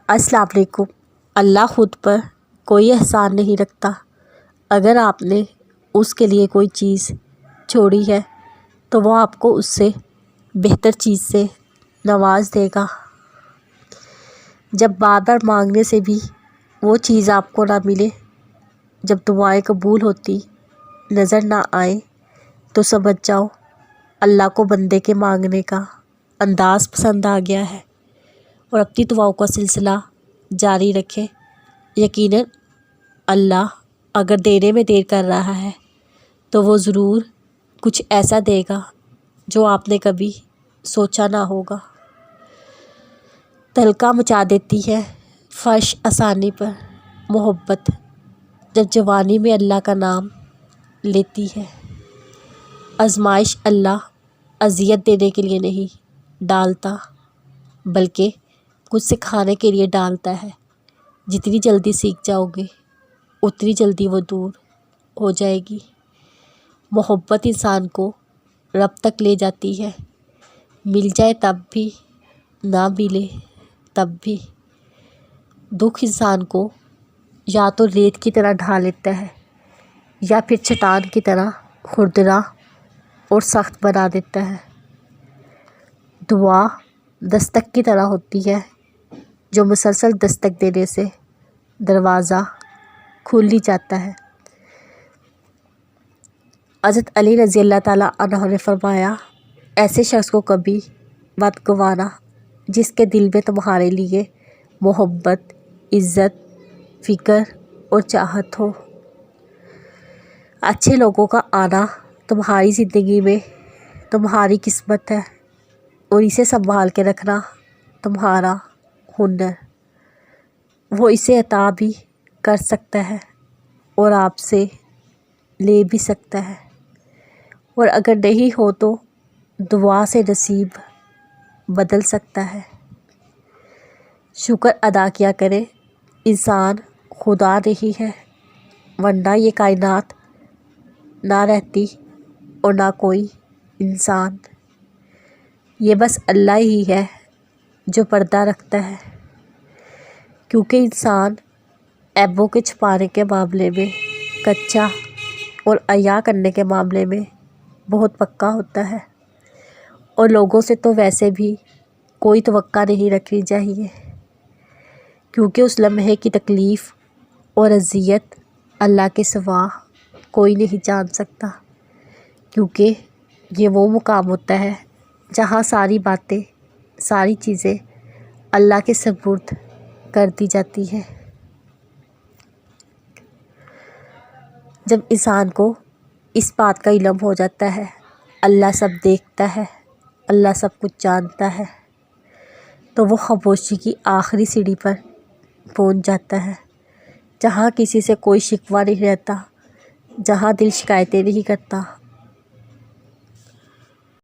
السلام علیکم۔ اللہ خود پر کوئی احسان نہیں رکھتا۔ اگر آپ نے اس کے لیے کوئی چیز چھوڑی ہے تو وہ آپ کو اس سے بہتر چیز سے نواز دے گا۔ جب بار بار مانگنے سے بھی وہ چیز آپ کو نہ ملے، جب دعائیں قبول ہوتی نظر نہ آئیں، تو سمجھ جاؤ اللہ کو بندے کے مانگنے کا انداز پسند آ گیا ہے، اور اپنی دعاؤں کا سلسلہ جاری رکھے۔ یقیناً اللہ اگر دینے میں دیر کر رہا ہے تو وہ ضرور کچھ ایسا دے گا جو آپ نے کبھی سوچا نہ ہوگا۔ تہلکہ مچا دیتی ہے فرش آسانی پر محبت، جب جوانی میں اللہ کا نام لیتی ہے۔ آزمائش اللہ اذیت دینے کے لیے نہیں ڈالتا، بلکہ کچھ سکھانے کے لیے ڈالتا ہے۔ جتنی جلدی سیکھ جاؤ گے اتنی جلدی وہ دور ہو جائے گی۔ محبت انسان کو رب تک لے جاتی ہے، مل جائے تب بھی، نہ ملے تب بھی۔ دکھ انسان کو یا تو ریت کی طرح ڈھا لیتا ہے یا پھر چٹان کی طرح کھردرا اور سخت بنا دیتا ہے۔ دعا دستک کی طرح ہوتی ہے جو مسلسل دستک دینے سے دروازہ کھل ہی جاتا ہے۔ حضرت علی رضی اللہ تعالیٰ عنہ نے فرمایا، ایسے شخص کو کبھی مت گنوانا جس کے دل میں تمہارے لیے محبت، عزت، فکر اور چاہت ہو۔ اچھے لوگوں کا آنا تمہاری زندگی میں تمہاری قسمت ہے، اور اسے سنبھال کے رکھنا تمہارا ہنر۔ وہ اسے عطا بھی کر سکتا ہے اور آپ سے لے بھی سکتا ہے، اور اگر نہیں ہو تو دعا سے نصیب بدل سکتا ہے۔ شکر ادا کیا کرے انسان خدا نہیں ہے، ورنہ یہ کائنات نہ رہتی اور نہ کوئی انسان۔ یہ بس اللہ ہی ہے جو پردہ رکھتا ہے، کیونکہ انسان عیبوں کے چھپانے کے معاملے میں کچا اور حیا کرنے کے معاملے میں بہت پکا ہوتا ہے، اور لوگوں سے تو ویسے بھی کوئی توقع نہیں رکھنی چاہیے، کیونکہ اس لمحے کی تکلیف اور اذیت اللہ کے سوا کوئی نہیں جان سکتا، کیونکہ یہ وہ مقام ہوتا ہے جہاں ساری باتیں، ساری چیزیں اللہ کے سپرد کر دی جاتی ہیں۔ جب انسان کو اس بات کا علم ہو جاتا ہے اللہ سب دیکھتا ہے، اللہ سب کچھ جانتا ہے، تو وہ خاموشی کی آخری سیڑھی پر پہنچ جاتا ہے، جہاں کسی سے کوئی شکوہ نہیں رہتا، جہاں دل شکایتیں نہیں کرتا